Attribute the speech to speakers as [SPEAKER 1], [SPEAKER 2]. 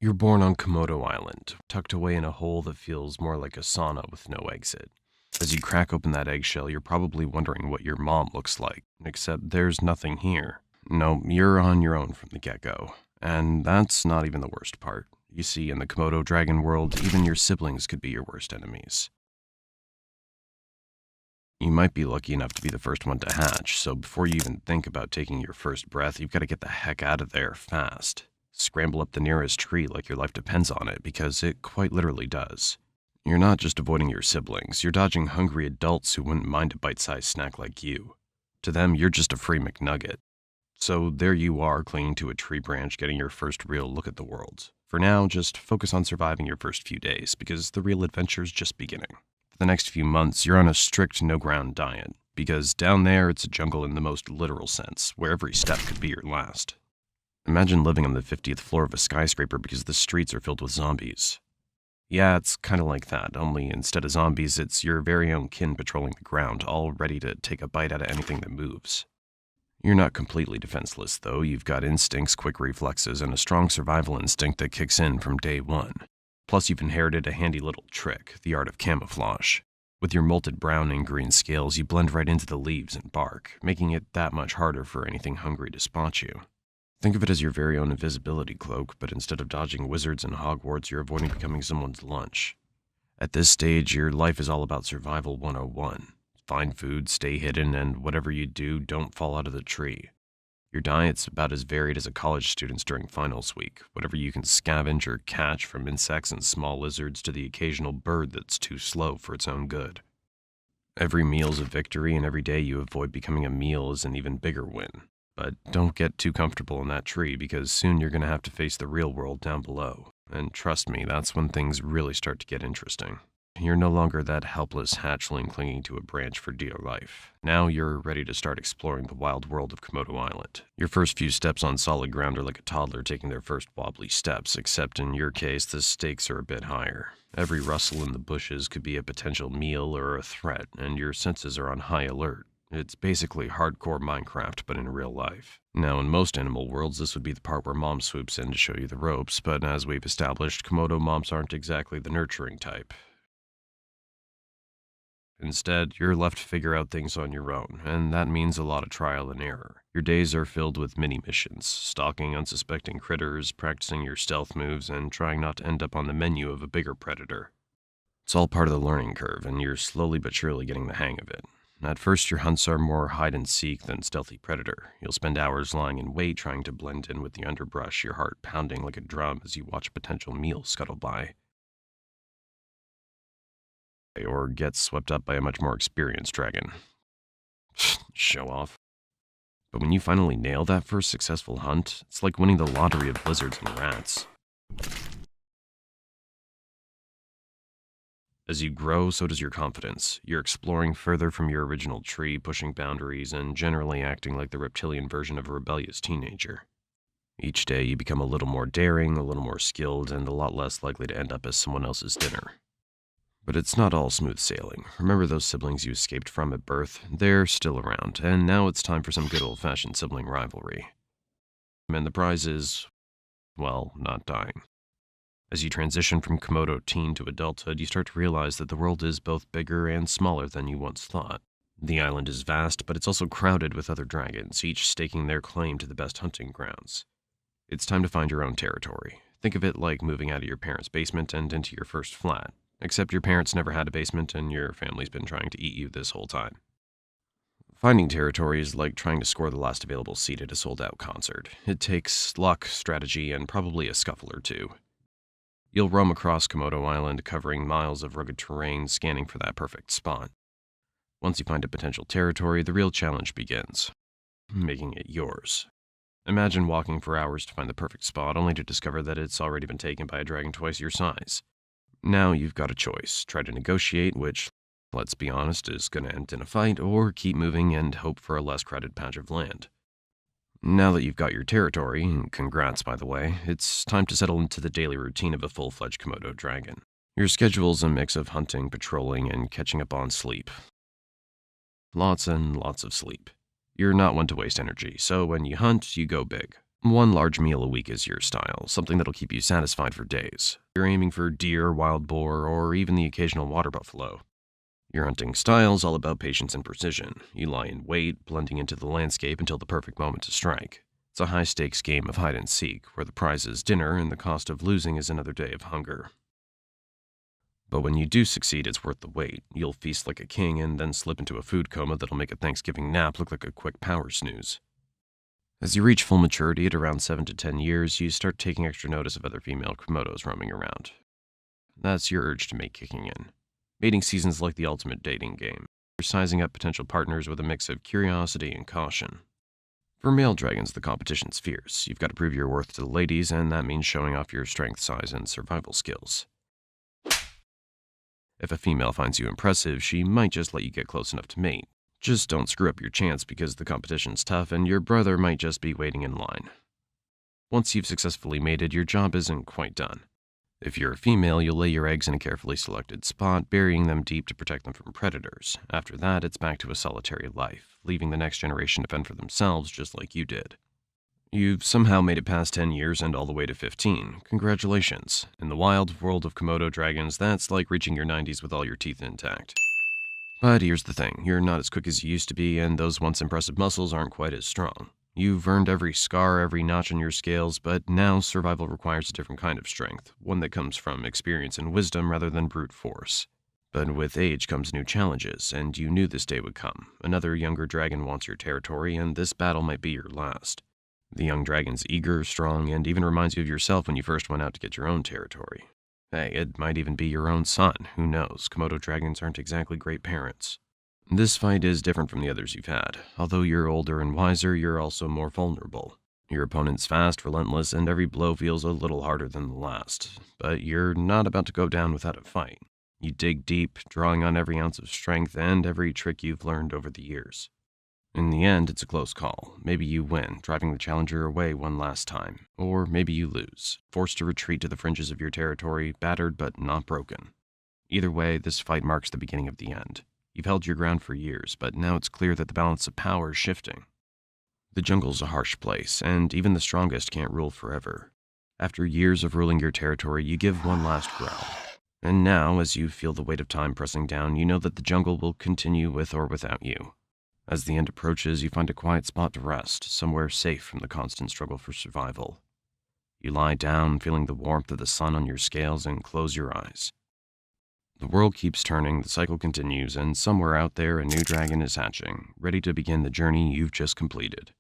[SPEAKER 1] You're born on Komodo Island, tucked away in a hole that feels more like a sauna with no exit. As you crack open that eggshell, you're probably wondering what your mom looks like, except there's nothing here. No, you're on your own from the get-go. And that's not even the worst part. You see, in the Komodo dragon world, even your siblings could be your worst enemies. You might be lucky enough to be the first one to hatch, so before you even think about taking your first breath, you've got to get the heck out of there fast. Scramble up the nearest tree like your life depends on it, because it quite literally does. You're not just avoiding your siblings, you're dodging hungry adults who wouldn't mind a bite-sized snack like you. To them, you're just a free McNugget. So there you are, clinging to a tree branch, getting your first real look at the world. For now, just focus on surviving your first few days, because the real adventure's just beginning. For the next few months, you're on a strict no-ground diet, because down there it's a jungle in the most literal sense, where every step could be your last. Imagine living on the 50th floor of a skyscraper because the streets are filled with zombies. Yeah, it's kind of like that, only instead of zombies, it's your very own kin patrolling the ground, all ready to take a bite out of anything that moves. You're not completely defenseless, though. You've got instincts, quick reflexes, and a strong survival instinct that kicks in from day one. Plus, you've inherited a handy little trick, the art of camouflage. With your molted brown and green scales, you blend right into the leaves and bark, making it that much harder for anything hungry to spot you. Think of it as your very own invisibility cloak, but instead of dodging wizards and Hogwarts, you're avoiding becoming someone's lunch. At this stage, your life is all about survival 101. Find food, stay hidden, and whatever you do, don't fall out of the tree. Your diet's about as varied as a college student's during finals week, whatever you can scavenge or catch, from insects and small lizards to the occasional bird that's too slow for its own good. Every meal's a victory, and every day you avoid becoming a meal is an even bigger win. But don't get too comfortable in that tree, because soon you're going to have to face the real world down below. And trust me, that's when things really start to get interesting. You're no longer that helpless hatchling clinging to a branch for dear life. Now you're ready to start exploring the wild world of Komodo Island. Your first few steps on solid ground are like a toddler taking their first wobbly steps, except in your case, the stakes are a bit higher. Every rustle in the bushes could be a potential meal or a threat, and your senses are on high alert. It's basically hardcore Minecraft, but in real life. Now, in most animal worlds, this would be the part where mom swoops in to show you the ropes, but as we've established, Komodo moms aren't exactly the nurturing type. Instead, you're left to figure out things on your own, and that means a lot of trial and error. Your days are filled with mini-missions, stalking unsuspecting critters, practicing your stealth moves, and trying not to end up on the menu of a bigger predator. It's all part of the learning curve, and you're slowly but surely getting the hang of it. At first, your hunts are more hide-and-seek than stealthy predator. You'll spend hours lying in wait trying to blend in with the underbrush, your heart pounding like a drum as you watch a potential meal scuttle by. Or get swept up by a much more experienced dragon. Show off. But when you finally nail that first successful hunt, it's like winning the lottery of lizards and rats. As you grow, so does your confidence. You're exploring further from your original tree, pushing boundaries, and generally acting like the reptilian version of a rebellious teenager. Each day, you become a little more daring, a little more skilled, and a lot less likely to end up as someone else's dinner. But it's not all smooth sailing. Remember those siblings you escaped from at birth? They're still around, and now it's time for some good old-fashioned sibling rivalry. And the prize is, well, not dying. As you transition from Komodo teen to adulthood, you start to realize that the world is both bigger and smaller than you once thought. The island is vast, but it's also crowded with other dragons, each staking their claim to the best hunting grounds. It's time to find your own territory. Think of it like moving out of your parents' basement and into your first flat. Except your parents never had a basement and your family's been trying to eat you this whole time. Finding territory is like trying to score the last available seat at a sold-out concert. It takes luck, strategy, and probably a scuffle or two. You'll roam across Komodo Island, covering miles of rugged terrain, scanning for that perfect spot. Once you find a potential territory, the real challenge begins. Making it yours. Imagine walking for hours to find the perfect spot, only to discover that it's already been taken by a dragon twice your size. Now you've got a choice. Try to negotiate, which, let's be honest, is going to end in a fight, or keep moving and hope for a less crowded patch of land. Now that you've got your territory, and congrats by the way, it's time to settle into the daily routine of a full-fledged Komodo dragon. Your schedule's a mix of hunting, patrolling, and catching up on sleep. Lots and lots of sleep. You're not one to waste energy, so when you hunt, you go big. One large meal a week is your style, something that'll keep you satisfied for days. You're aiming for deer, wild boar, or even the occasional water buffalo. Your hunting style's all about patience and precision. You lie in wait, blending into the landscape until the perfect moment to strike. It's a high-stakes game of hide and seek, where the prize is dinner and the cost of losing is another day of hunger. But when you do succeed, it's worth the wait. You'll feast like a king and then slip into a food coma that'll make a Thanksgiving nap look like a quick power snooze. As you reach full maturity at around 7 to 10 years, you start taking extra notice of other female komodos roaming around. That's your urge to mate kicking in. Mating season's like the ultimate dating game. You're sizing up potential partners with a mix of curiosity and caution. For male dragons, the competition's fierce. You've got to prove your worth to the ladies, and that means showing off your strength, size, and survival skills. If a female finds you impressive, she might just let you get close enough to mate. Just don't screw up your chance because the competition's tough and your brother might just be waiting in line. Once you've successfully mated, your job isn't quite done. If you're a female, you'll lay your eggs in a carefully selected spot, burying them deep to protect them from predators. After that, it's back to a solitary life, leaving the next generation to fend for themselves just like you did. You've somehow made it past 10 years and all the way to 15. Congratulations. In the wild world of Komodo dragons, that's like reaching your 90s with all your teeth intact. But here's the thing, you're not as quick as you used to be, and those once impressive muscles aren't quite as strong. You've earned every scar, every notch on your scales, but now survival requires a different kind of strength, one that comes from experience and wisdom rather than brute force. But with age comes new challenges, and you knew this day would come. Another younger dragon wants your territory, and this battle might be your last. The young dragon's eager, strong, and even reminds you of yourself when you first went out to get your own territory. Hey, it might even be your own son, who knows? Komodo dragons aren't exactly great parents. This fight is different from the others you've had. Although you're older and wiser, you're also more vulnerable. Your opponent's fast, relentless, and every blow feels a little harder than the last. But you're not about to go down without a fight. You dig deep, drawing on every ounce of strength and every trick you've learned over the years. In the end, it's a close call. Maybe you win, driving the challenger away one last time. Or maybe you lose, forced to retreat to the fringes of your territory, battered but not broken. Either way, this fight marks the beginning of the end. You've held your ground for years, but now it's clear that the balance of power is shifting. The jungle's a harsh place, and even the strongest can't rule forever. After years of ruling your territory, you give one last growl. And now, as you feel the weight of time pressing down, you know that the jungle will continue with or without you. As the end approaches, you find a quiet spot to rest, somewhere safe from the constant struggle for survival. You lie down, feeling the warmth of the sun on your scales, and close your eyes. The world keeps turning, the cycle continues, and somewhere out there a new dragon is hatching, ready to begin the journey you've just completed.